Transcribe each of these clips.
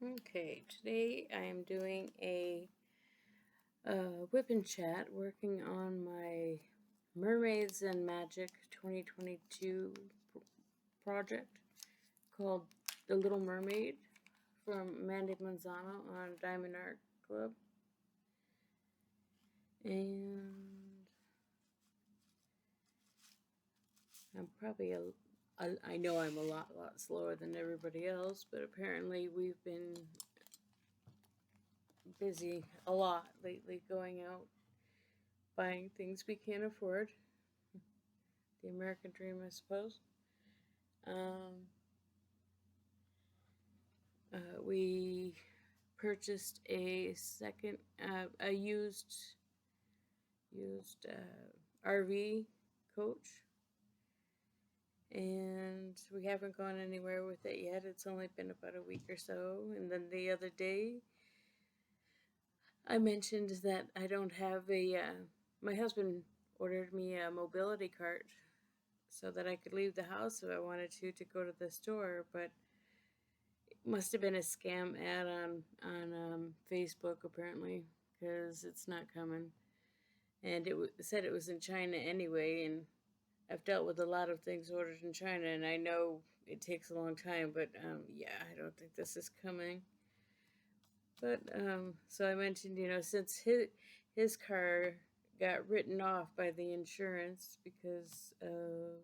Okay, today I am doing a whip and chat working on my Mermaids and Magic 2022 project called The Little Mermaid from Mandy Manzano on Diamond Art Club. And I'm probably I know I'm a lot slower than everybody else, but apparently we've been busy a lot lately going out buying things we can't afford. The American dream, I suppose. Um, we purchased a second, a used RV coach, and we haven't gone anywhere with it yet. It's only been about a week or so. And then the other day, I mentioned that I don't have a. My husband ordered me a mobility cart so that I could leave the house if I wanted to go to the store, but must have been a scam ad on Facebook apparently, because it's not coming. And said it was in China anyway. And I've dealt with a lot of things ordered in China, and I know it takes a long time. But yeah, I don't think this is coming. But so I mentioned, since his car got written off by the insurance because of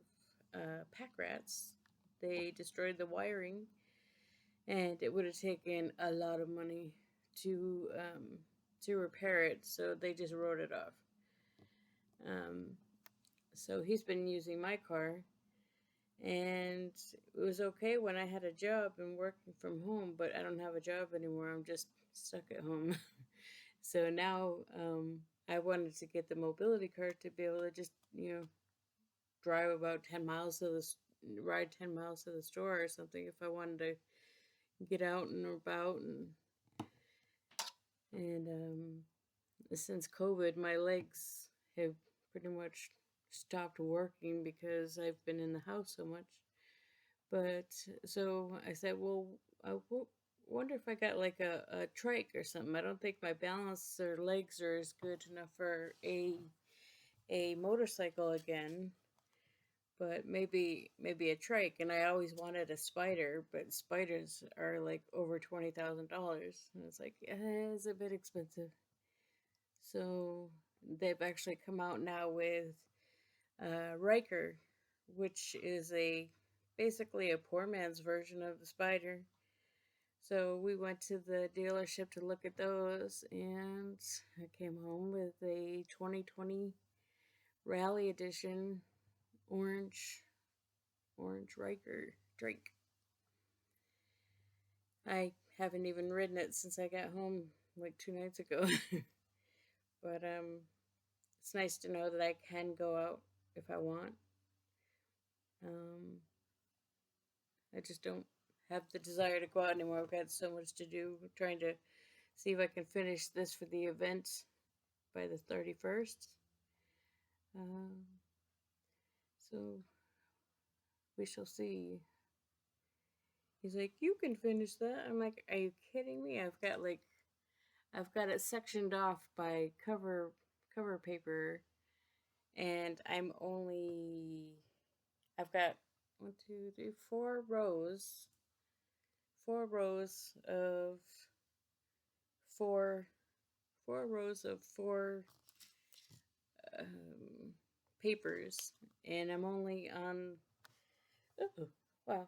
pack rats, they destroyed the wiring, and it would have taken a lot of money to repair it. So they just wrote it off. Um, so he's been using my car, and it was okay when I had a job and working from home. But I don't have a job anymore. I'm just stuck at home. So now I wanted to get the mobility cart to be able to just drive about 10 miles to the ride 10 miles to the store or something if I wanted to get out and about. And since COVID, my legs have pretty much stopped working because I've been in the house so much. But so I said, well, wonder if I got like a trike or something. I don't think my balance or legs are as good enough for a motorcycle again. But maybe a trike. And I always wanted a spider, but spiders are like over $20,000, and it's like it's a bit expensive. So they've actually come out now with Riker, which is a basically a poor man's version of the spider. So we went to the dealership to look at those, and I came home with a 2020 Rally Edition orange Riker drink. I haven't even ridden it since I got home like 2 nights ago, but it's nice to know that I can go out if I want. Um, I just don't have the desire to go out anymore. I've got so much to do. I'm trying to see if I can finish this for the event by the 31st. Um, so we shall see. He's like, you can finish that. I'm like, are you kidding me? I've got it sectioned off by cover paper, and I've got one, two, three, four rows of four four rows of four um, papers, and I'm only on. Oh, wow!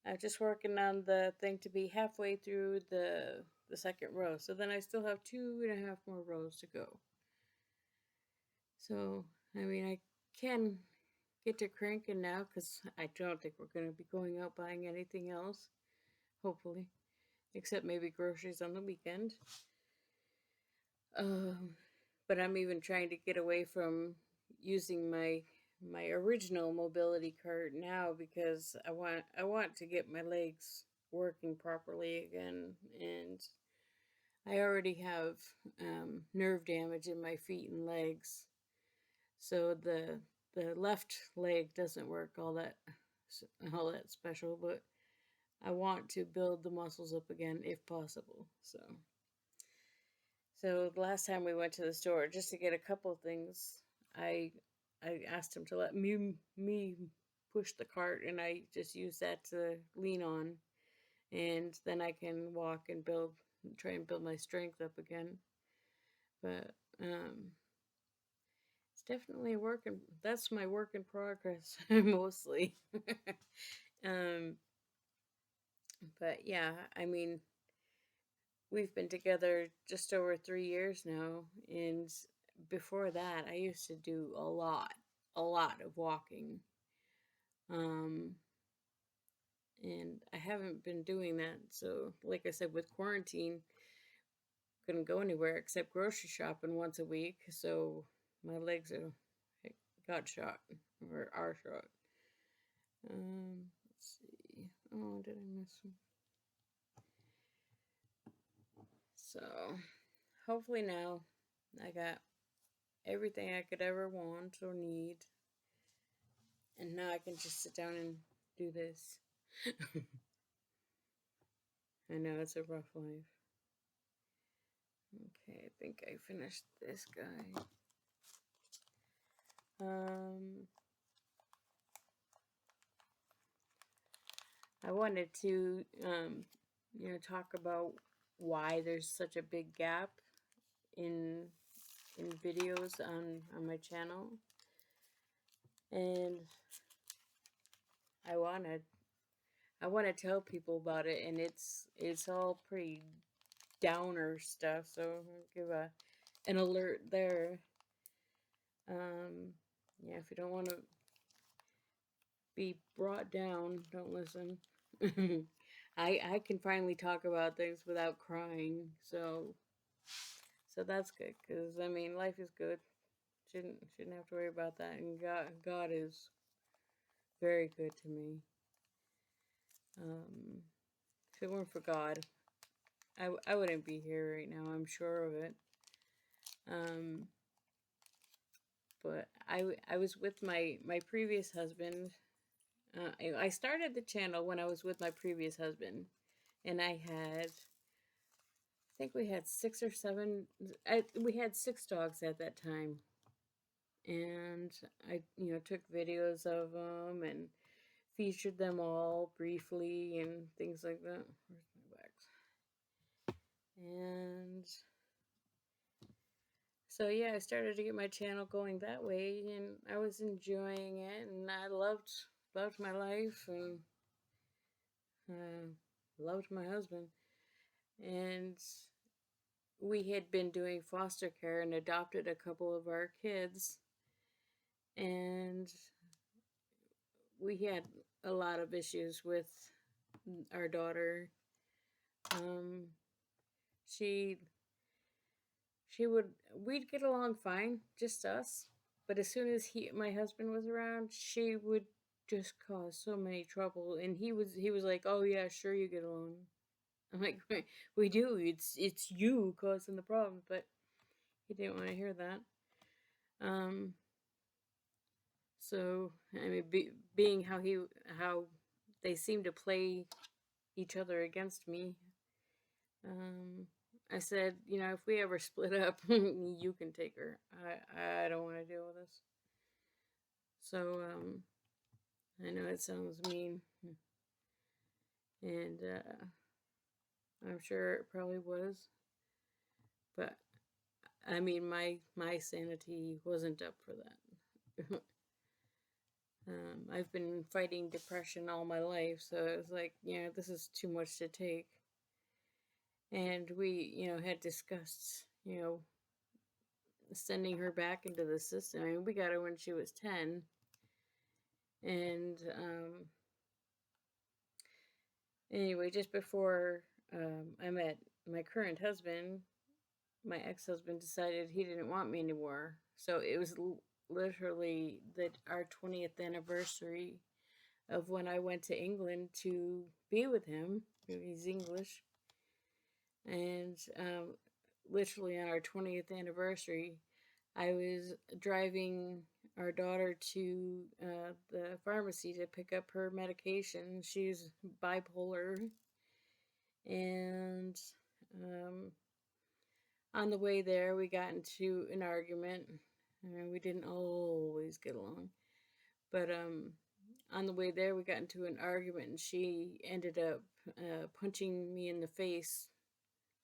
I'm just working on the thing to be halfway through the second row. So then I still have 2.5 more rows to go. So I mean, I can get to cranking now because I don't think we're going to be going out buying anything else. Hopefully, except maybe groceries on the weekend. Um, but I'm even trying to get away from using my original mobility cart now because I want to get my legs working properly again, and I already have nerve damage in my feet and legs, so the left leg doesn't work all that special, but I want to build the muscles up again if possible. So the last time we went to the store just to get a couple of things, I I asked him to let me push the cart, and I just use that to lean on, and then I can walk and try and build my strength up again. But it's definitely a work in that's my work in progress mostly. um, but yeah, I mean, we've been together just over 3 years now, and before that, I used to do a lot of walking. Um, and I haven't been doing that. So, like I said, with quarantine, couldn't go anywhere except grocery shopping once a week. So my legs got shot or are shot. Let's see. Oh, did I miss one? So hopefully now I got everything I could ever want or need, and now I can just sit down and do this. I know it's a rough life. Okay, I think I finished this guy. I wanted to, talk about why there's such a big gap in videos on my channel, and I wanted I want to tell people about it, and it's all pretty downer stuff. So I'll give an alert there. Yeah, if you don't want to be brought down, don't listen. I can finally talk about things without crying, so that's good. Cause I mean, life is good. Shouldn't have to worry about that. And God is very good to me. If it weren't for God, I wouldn't be here right now. I'm sure of it. But I was with my previous husband. I started the channel when I was with my previous husband, and I think we had 6 or 7. We had 6 dogs at that time, and I took videos of them and featured them all briefly and things like that. Where's my bags? And so yeah, I started to get my channel going that way, and I was enjoying it, and I loved my life, and loved my husband, and we had been doing foster care and adopted a couple of our kids, and we had a lot of issues with our daughter. Um, she we'd get along fine, just us. But as soon as my husband was around, she would just cause so many trouble. And he was like, "Oh yeah, sure you get along." I'm like, "We do. It's you causing the problem." But he didn't want to hear that. Um, so I mean, being how they seem to play each other against me, I said, if we ever split up, you can take her. I don't want to deal with this. So I know it sounds mean, and I'm sure it probably was, but I mean, my sanity wasn't up for that. I've been fighting depression all my life, so it was like, this is too much to take. And we, had discussed, sending her back into the system. I mean, we got her when she was 10. And anyway, just before I met my current husband, my ex-husband decided he didn't want me anymore. So it was literally our 20th anniversary of when I went to England to be with him. He's English. And literally on our 20th anniversary, I was driving our daughter to the pharmacy to pick up her medication. She's bipolar, and um, on the way there, we got into an argument. We didn't always get along, but on the way there, we got into an argument, and she ended up punching me in the face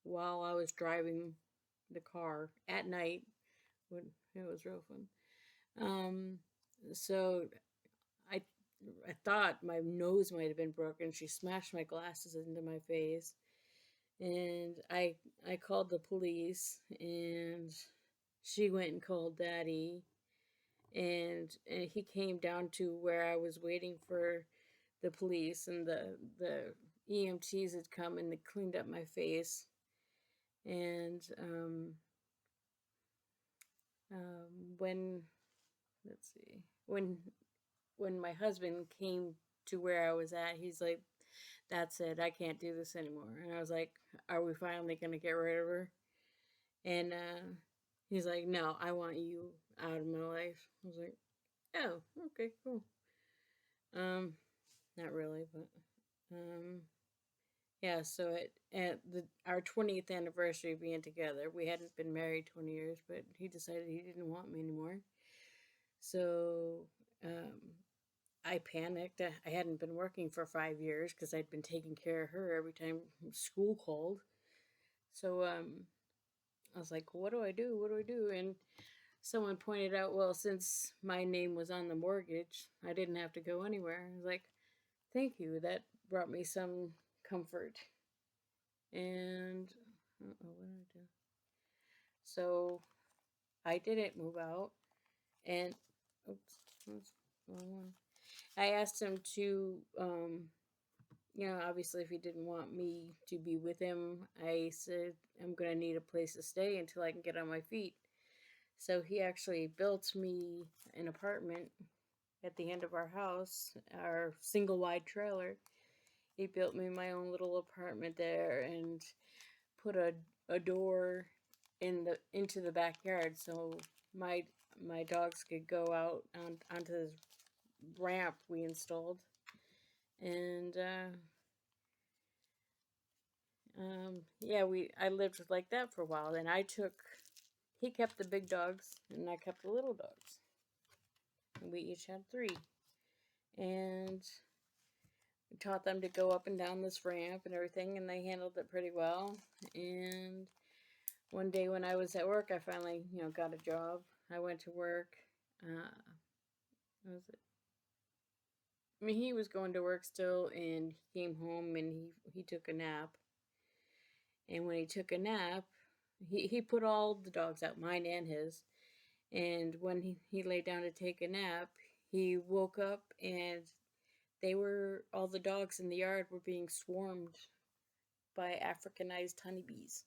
while I was driving the car at night. When it was real fun. Um, so I I thought my nose might have been broken. She smashed my glasses into my face, and I called the police, and she went and called Daddy, and he came down to where I was waiting for the police, and the EMTs had come and they cleaned up my face, and when let's see when my husband came to where I was at, he's like, "That's it. I can't do this anymore." And I was like, "Are we finally gonna get rid of her?" And he's like, "No, I want you out of my life." I was like, "Oh, okay, cool." Um, Not really, but yeah. So at our 20th anniversary of being together, we hadn't been married 20 years, but he decided he didn't want me anymore. So I panicked. I hadn't been working for 5 years because I'd been taking care of her every time school called. So I was like, "What do I do? What do I do?" And someone pointed out, well, since my name was on the mortgage, I didn't have to go anywhere. I was like, "Thank you." That brought me some comfort. And what did I do? So I didn't move out, and oops, that's the wrong one. I asked him to obviously, if he didn't want me to be with him, I said, I'm going to need a place to stay until I can get on my feet. So he actually built me an apartment at the end of our house, our single wide trailer. He built me my own little apartment there and put a door into the backyard so my my dogs could go out onto this ramp we installed. And yeah, I lived like that for a while. Then he kept the big dogs, and I kept the little dogs. And we each had three, and we taught them to go up and down this ramp and everything, and they handled it pretty well. And one day when I was at work, I finally, got a job. I went to work. What was it? I mean, he was going to work still, and he came home and he took a nap. And when he took a nap, he put all the dogs out, mine and his. And when he lay down to take a nap, he woke up and all the dogs in the yard were being swarmed by Africanized honeybees.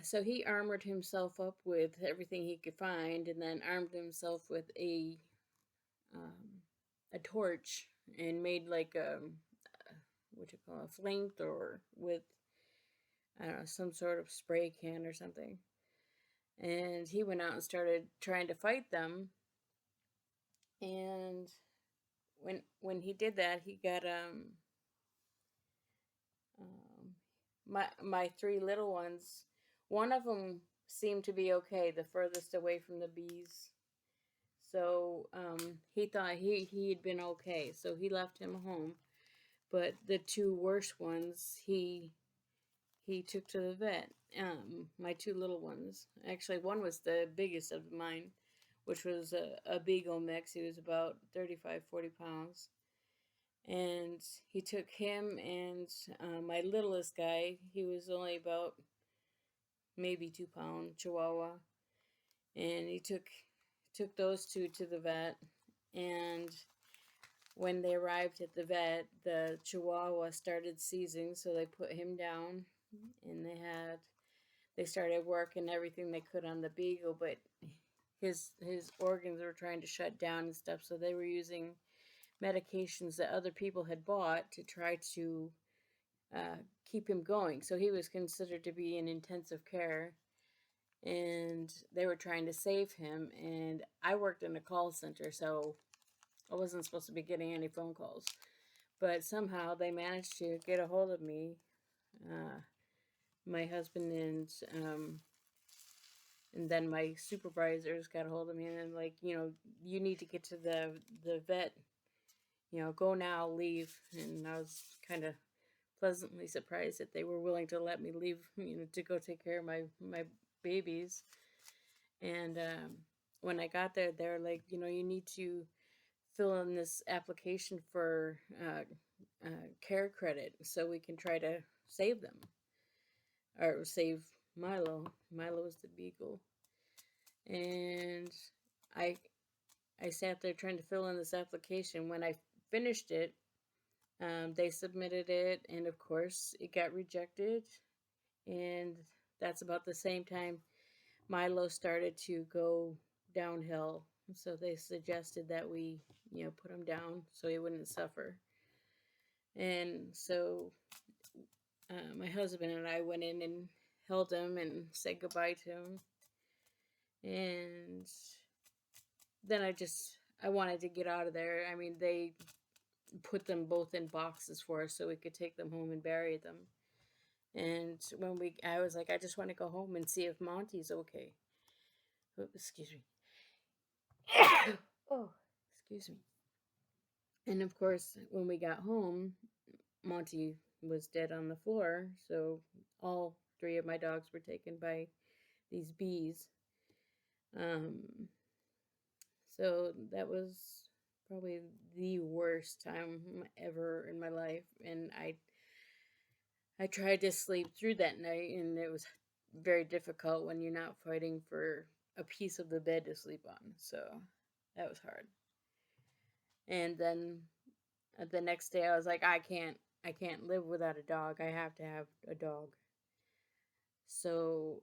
So he armored himself up with everything he could find, and then armed himself with a torch and made like what you call a flamethrower with, I don't know, some sort of spray can or something. And he went out and started trying to fight them. And when he did that, he got my three little ones. One of them seemed to be okay, the furthest away from the bees. So he thought he had been okay, so he left him home. But the two worst ones, he took to the vet. My two little ones. Actually, one was the biggest of mine, which was a beagle mix. He was about 35, 40 pounds. And he took him and my littlest guy. He was only about maybe 2 pound Chihuahua. And he took those two to the vet. And when they arrived at the vet, the Chihuahua started seizing, so they put him down, and they started working everything they could on the beagle, but his organs were trying to shut down and stuff, so they were using medications that other people had bought to try to keep him going. So he was considered to be in intensive care, and they were trying to save him. And I worked in a call center, so I wasn't supposed to be getting any phone calls. But somehow they managed to get a hold of me, uh, my husband, and then my supervisors got a hold of me, and then, like, you need to get to the vet. Go now, leave. And I was kind of pleasantly surprised that they were willing to let me leave, to go take care of my babies. And when I got there, they're like, you need to fill in this application for care credit so we can try to save them, or save Milo. Milo is the beagle. And I I sat there trying to fill in this application. When I finished it, they submitted it, and of course, it got rejected. And that's about the same time Milo started to go downhill. So they suggested that we, put him down so he wouldn't suffer. And so my husband and I went in and held him and said goodbye to him. And then I wanted to get out of there. I mean, they put them both in boxes for us so we could take them home and bury them. And I was like, I just want to go home and see if Monty's okay. Oh, excuse me. Oh, excuse me. And of course, when we got home, Monty was dead on the floor. So all three of my dogs were taken by these bees. So that was probably the worst time ever in my life. And I tried to sleep through that night, and it was very difficult when you're not fighting for a piece of the bed to sleep on. So that was hard. And then the next day I was like, I can't live without a dog. I have to have a dog. So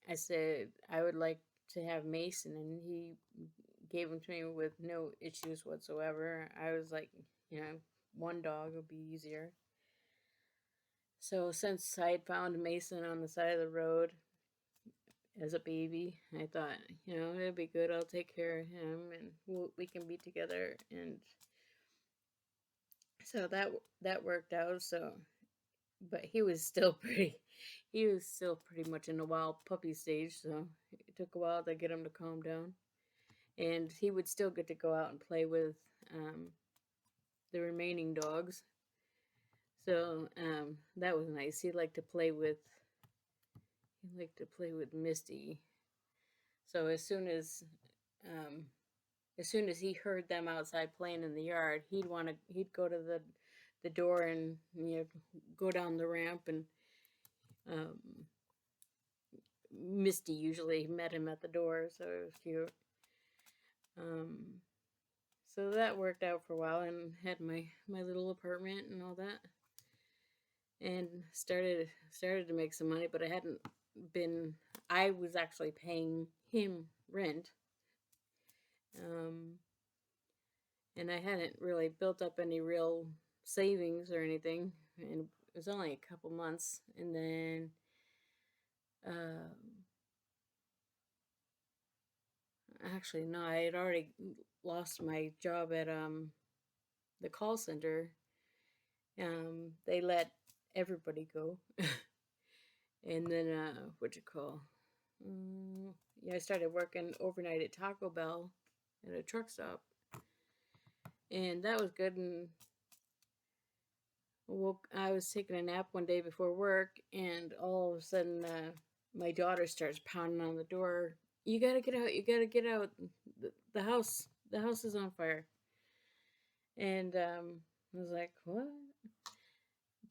I said I would like to have Mason, and he gave him to me with no issues whatsoever. I was like, one dog would be easier. So since I had found Mason on the side of the road as a baby, I thought, it'd be good. I'll take care of him, and we can be together. And so that worked out. So, but he was still pretty much in the wild puppy stage. So it took a while to get him to calm down, and he would still get to go out and play with the remaining dogs. So that was nice. He liked to play with Misty. So as soon as he heard them outside playing in the yard, he'd go to the door and go down the ramp, and um, Misty usually met him at the door, so it was cute. So that worked out for a while, and had my little apartment and all that, and started to make some money. But I was actually paying him rent, and I hadn't really built up any real savings or anything, and it was only a couple months. And then actually, no, I had already lost my job at the call center. They let everybody go. And then what you call yeah, I started working overnight at Taco Bell at a truck stop, and that was good. And I was taking a nap one day before work, and all of a sudden my daughter starts pounding on the door. You gotta get out, you gotta get out. The house is on fire. And I was like, what?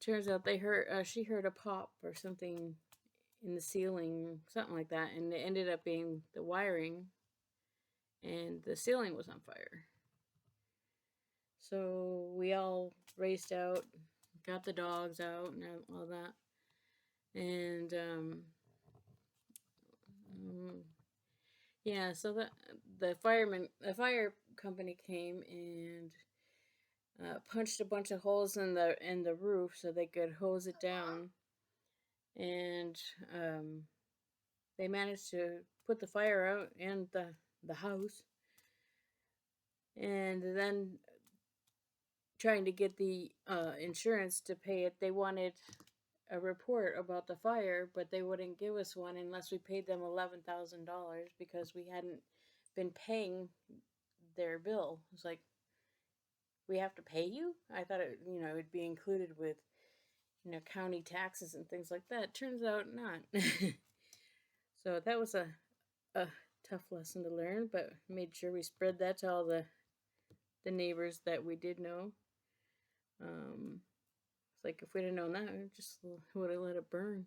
Turns out she heard a pop or something in the ceiling, something like that, and it ended up being the wiring, and the ceiling was on fire. So we all raced out, got the dogs out and all that. And yeah, so the fire company came and punched a bunch of holes in the roof so they could hose it down. And they managed to put the fire out and the house, and then trying to get the insurance to pay it. They wanted a report about the fire, but they wouldn't give us one unless we paid them $11,000 because we hadn't been paying their bill. It's like, we have to pay you? I thought it would be included with county taxes and things like that. Turns out not. So that was a tough lesson to learn, but made sure we spread that to all the neighbors that we did know. It's like, if we'd have known that, we just would have let it burn.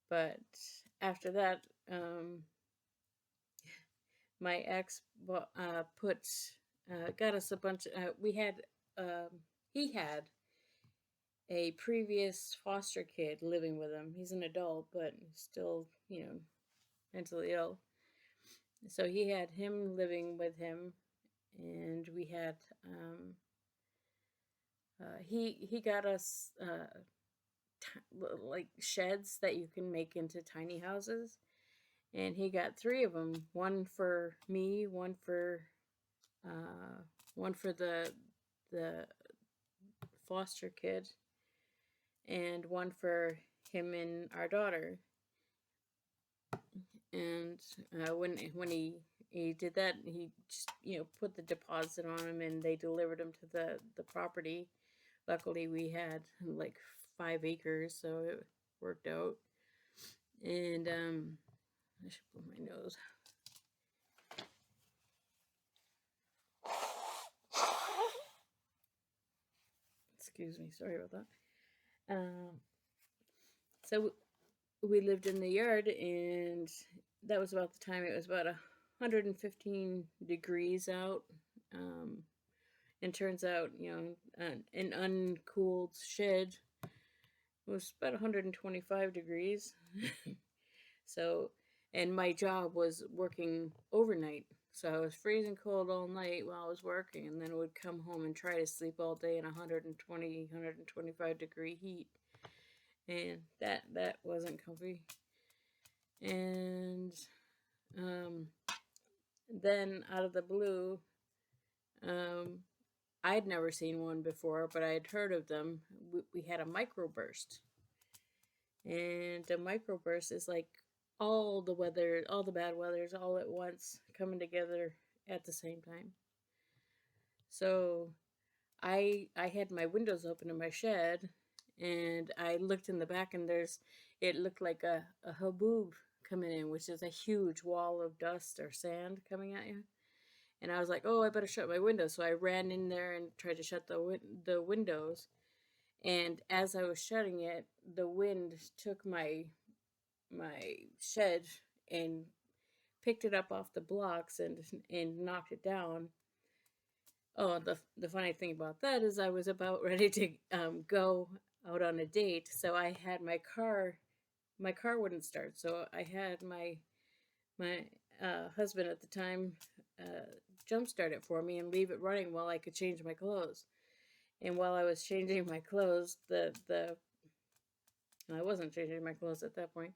But after that, my ex got us a bunch. He had a previous foster kid living with him. He's an adult, but still, mentally ill. So he had him living with him, and we had he got us like sheds that you can make into tiny houses, and he got 3 of them. One for me, one for the foster kid, and one for him and our daughter. And when he did that, he just put the deposit on him, and they delivered him to the property. Luckily, we had like 5 acres, so it worked out. And I should blow my nose. Excuse me, sorry about that. So we lived in the yard, and that was about the time it was about 115 degrees out. And turns out, an uncooled shed was about 125 degrees. So, and my job was working overnight. So I was freezing cold all night while I was working, and then would come home and try to sleep all day in 120, 125 degree heat. And that wasn't comfy. And then out of the blue, I'd never seen one before, but I had heard of them. We had a microburst. And a microburst is like all the bad weathers all at once coming together at the same time. So I had my windows open in my shed, and I looked in the back, and it looked like a haboob coming in, which is a huge wall of dust or sand coming at you. And I was like, oh, I better shut my windows. So I ran in there and tried to shut the windows. And as I was shutting it, the wind took my shed and picked it up off the blocks and knocked it down. Oh, the funny thing about that is I was about ready to go out on a date, so I had my car wouldn't start, so I had my husband at the time jumpstart it for me and leave it running while I could change my clothes. And while I was changing my clothes, I wasn't changing my clothes at that point.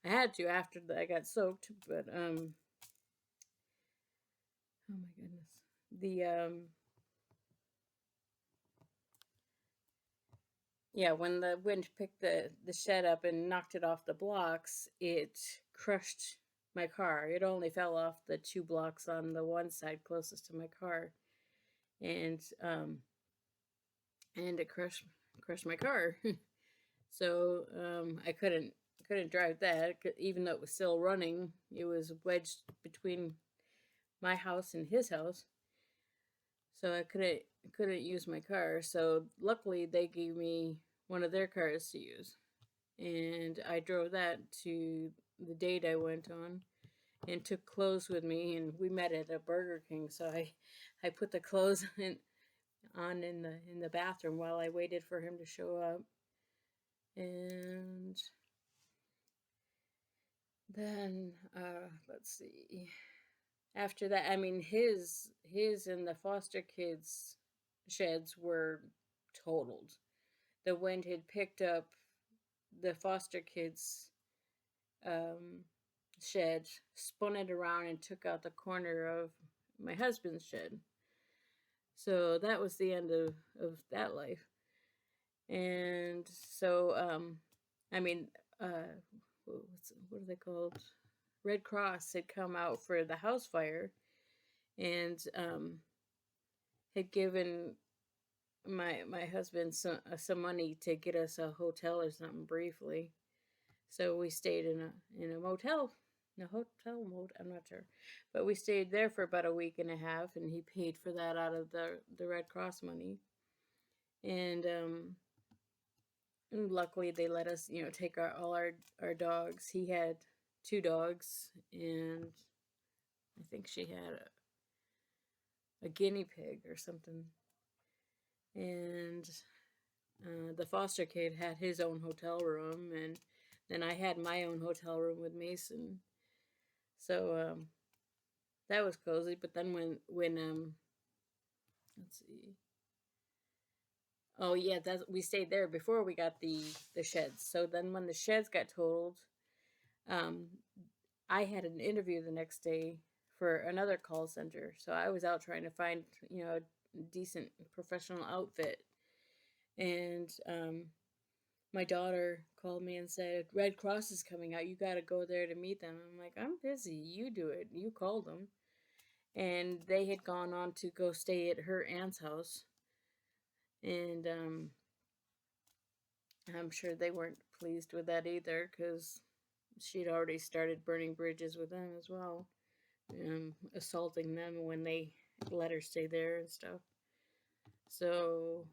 I had to after I got soaked, but oh my goodness, when the wind picked the shed up and knocked it off the blocks, it crushed my car. It only fell off the 2 blocks on the one side closest to my car, and it crushed my car. So I couldn't drive that, even though it was still running. It was wedged between my house and his house, so I couldn't use my car. So luckily they gave me one of their cars to use, and I drove that to the date I went on, and took clothes with me, and we met at a Burger King. So I put the clothes on in the bathroom while I waited for him to show up. And then let's see. After that, I mean, his and the foster kids' sheds were totaled. The wind had picked up the foster kids um, shed, spun it around, and took out the corner of my husband's shed. So that was the end of that life. And so, I mean, uh, what are they called? Red Cross had come out for the house fire and had given my husband some money to get us a hotel or something briefly. So we stayed in a motel, I'm not sure, but we stayed there for about a week and a half, and he paid for that out of the Red Cross money. And luckily they let us, take all our dogs. He had two dogs, and I think she had a guinea pig or something. And the foster kid had his own hotel room, and then I had my own hotel room with Mason. So that was cozy. But then when let's see, oh yeah, we stayed there before we got the sheds. So then when the sheds got totaled, um, I had an interview the next day for another call center. So I was out trying to find a decent professional outfit, and my daughter called me and said, Red Cross is coming out. You got to go there to meet them. I'm like, I'm busy. You do it. You called them. And they had gone on to go stay at her aunt's house. And I'm sure they weren't pleased with that either, because she'd already started burning bridges with them as well, assaulting them when they let her stay there and stuff. So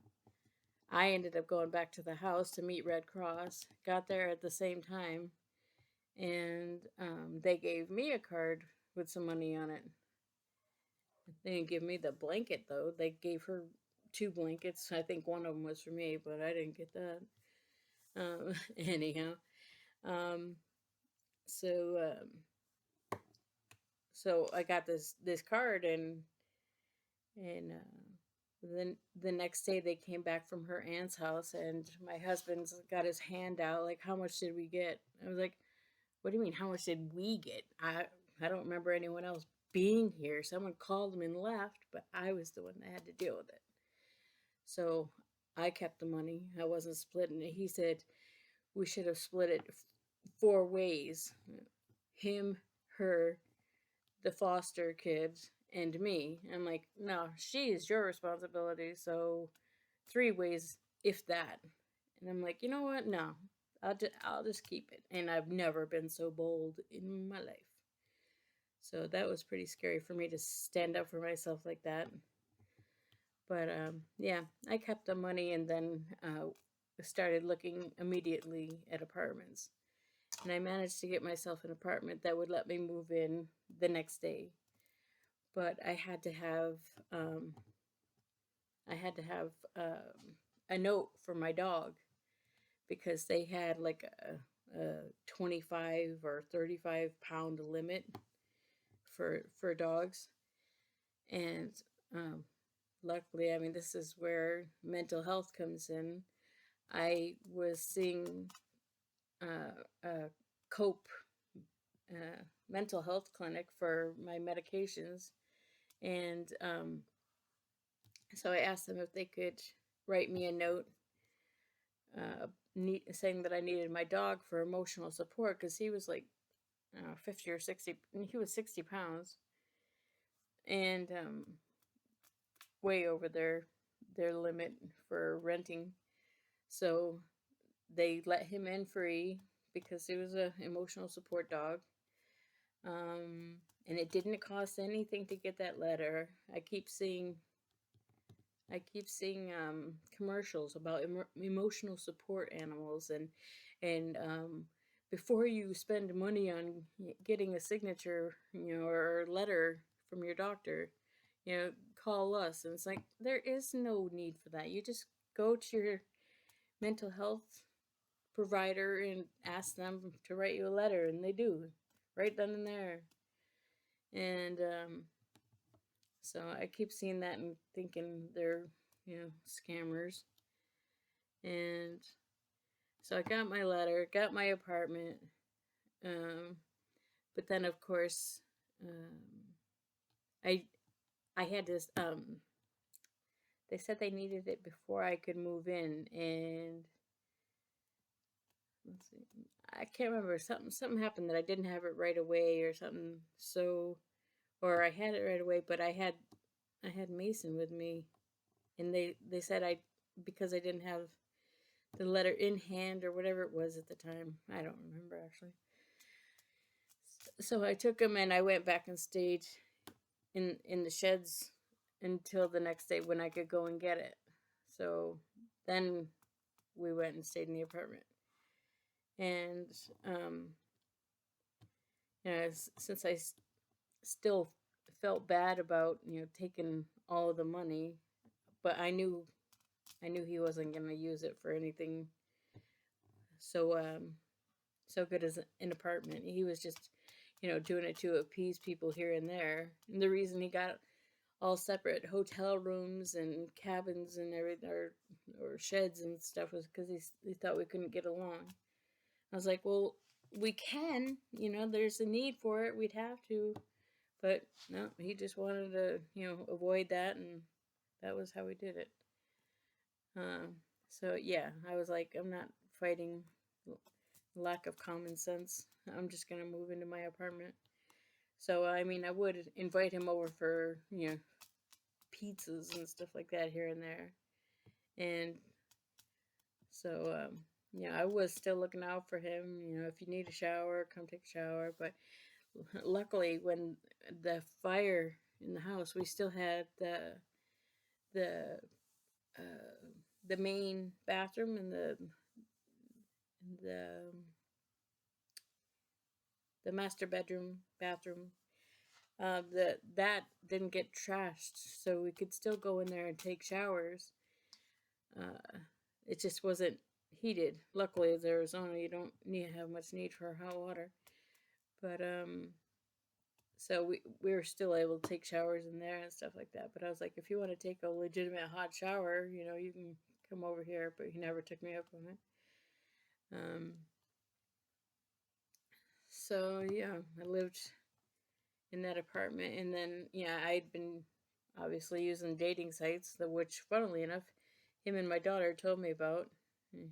I ended up going back to the house to meet Red Cross. Got there at the same time, and they gave me a card with some money on it. They didn't give me the blanket though. They gave her two blankets. I think one of them was for me, but I didn't get that. Anyhow, um, so so I got this card, and then the next day they came back from her aunt's house, and my husband's got his hand out like, how much did we get? I was like, what do you mean, how much did we get? I don't remember anyone else being here. Someone called them and left, but I was the one that had to deal with it. So I kept the money. I wasn't splitting it. He said we should have split it four ways: him, her, the foster kids, and me. I'm like, no, she is your responsibility. So three ways, if that. And I'm like, you know what? No, I'll just keep it. And I've never been so bold in my life. So that was pretty scary for me to stand up for myself like that. But yeah, I kept the money, and then started looking immediately at apartments. And I managed to get myself an apartment that would let me move in the next day. But um, I had to have a note for my dog, because they had like a 25 or 35 pound limit for dogs. And luckily, I mean, this is where mental health comes in. I was seeing a cope mental health clinic for my medications, and so I asked them if they could write me a note saying that I needed my dog for emotional support, because he was like 50 or 60. He was 60 pounds, and way over their limit for renting. So they let him in free because he was a emotional support dog. And it didn't cost anything to get that letter. I keep seeing commercials about emotional support animals, and before you spend money on getting a signature, or a letter from your doctor, call us. And it's like, there is no need for that. You just go to your mental health provider and ask them to write you a letter, and they do, right then and there. And so I keep seeing that and thinking they're, scammers. And So I got my letter, got my apartment, but then of course, I I had to. They said they needed it before I could move in, and let's see, I can't remember. Something happened that I didn't have it right away, or something. So, or I had it right away, but I had Mason with me, and they said I, because I didn't have the letter in hand or whatever it was at the time. I don't remember actually. So I took him and I went back and stayed in the sheds until the next day when I could go and get it. So then we went and stayed in the apartment. And since I still felt bad about taking all of the money, but I knew he wasn't going to use it for anything so so good as an apartment. He was just doing it to appease people here and there. And the reason he got all separate hotel rooms and cabins and everything, or sheds and stuff, was because he thought we couldn't get along. I was like, well, we can, there's a need for it, we'd have to, but no, he just wanted to avoid that, and that was how we did it. So yeah, I was like, I'm not fighting lack of common sense. I'm just gonna move into my apartment. So I mean, I would invite him over for pizzas and stuff like that here and there, and so I was still looking out for him. If you need a shower, come take a shower. But luckily, when the fire in the house, we still had the the main bathroom and the the master bathroom. That didn't get trashed, so we could still go in there and take showers. It just wasn't heated. Luckily, as Arizona, you don't have much need for hot water. But so we were still able to take showers in there and stuff like that. But I was like, if you want to take a legitimate hot shower, you can come over here. But he never took me up on it. So yeah, I lived in that apartment, and then I'd been obviously using dating sites, which, funnily enough, him and my daughter told me about. And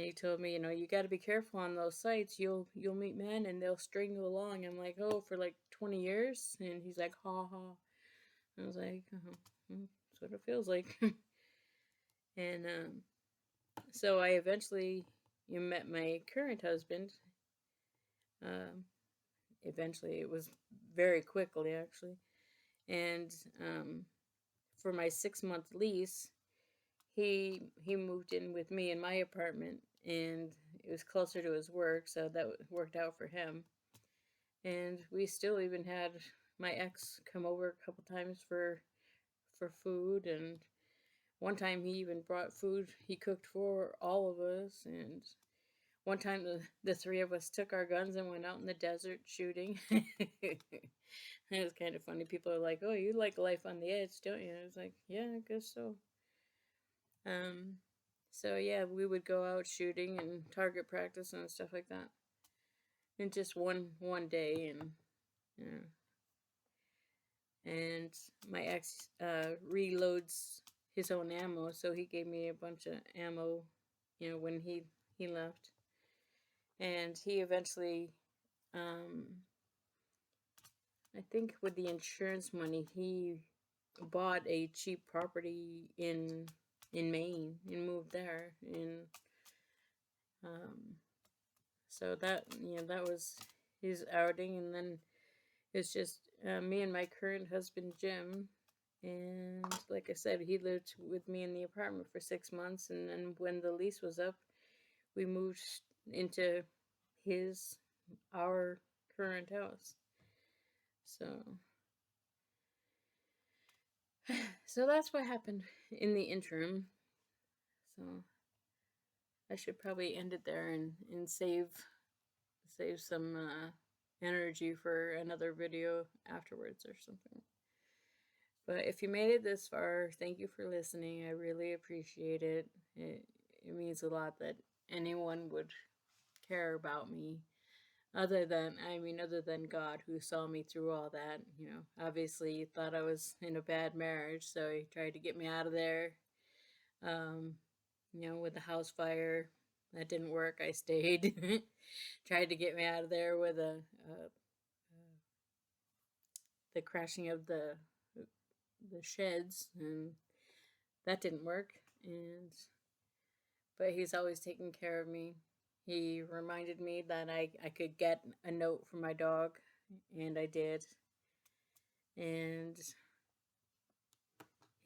he told me, you got to be careful on those sites. You'll meet men and they'll string you along. I'm like, oh, for like 20 years? And he's like, ha ha. I was like, that's what it feels like. And so I eventually met my current husband. Eventually, it was very quickly, actually. And for my 6-month lease, he moved in with me in my apartment, and it was closer to his work, so that worked out for him. And we still even had my ex come over a couple times for food, and one time he even brought food he cooked for all of us. And one time the three of us took our guns and went out in the desert shooting. It was kind of funny. People are like, oh, you like life on the edge, don't you? I was like, yeah, I guess so. So yeah, we would go out shooting and target practice and stuff like that. In just one day, and and my ex reloads his own ammo, so he gave me a bunch of ammo, when he left. And he eventually, I think with the insurance money, he bought a cheap property in Maine and moved there. And so that that was his outing. And then it's just me and my current husband Jim. And like I said, he lived with me in the apartment for 6 months, and then when the lease was up, we moved into our current house. So that's what happened in the interim. So I should probably end it there and save some energy for another video afterwards or something. But if you made it this far, thank you for listening. I really appreciate it. It means a lot that anyone would care about me other than, other than God, who saw me through all that. Obviously he thought I was in a bad marriage, so he tried to get me out of there. um, with the house fire, that didn't work. I stayed. Tried to get me out of there with the crashing of the sheds, and that didn't work. But he's always taken care of me. He reminded me that I could get a note from my dog, and I did. And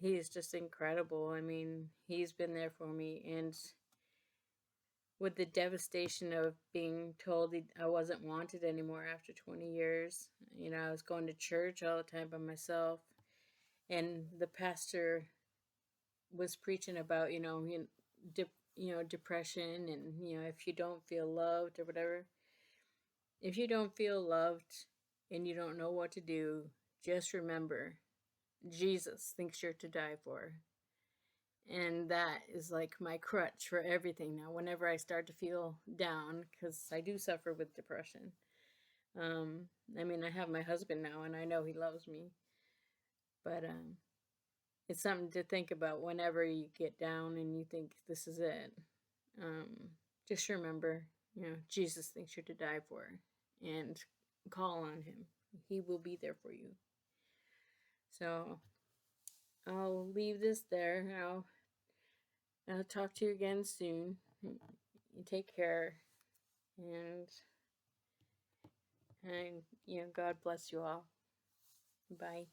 he is just incredible. He's been there for me. And with the devastation of being told I wasn't wanted anymore after 20 years, I was going to church all the time by myself. And the pastor was preaching about, depression, and, if you don't feel loved or whatever. If you don't feel loved and you don't know what to do, just remember, Jesus thinks you're to die for. And that is like my crutch for everything now. Whenever I start to feel down, because I do suffer with depression. I have my husband now, and I know he loves me. But it's something to think about whenever you get down and you think this is it. Just remember, Jesus thinks you're to die for, and call on him. He will be there for you. So I'll leave this there. I'll talk to you again soon. You take care, and God bless you all. Bye.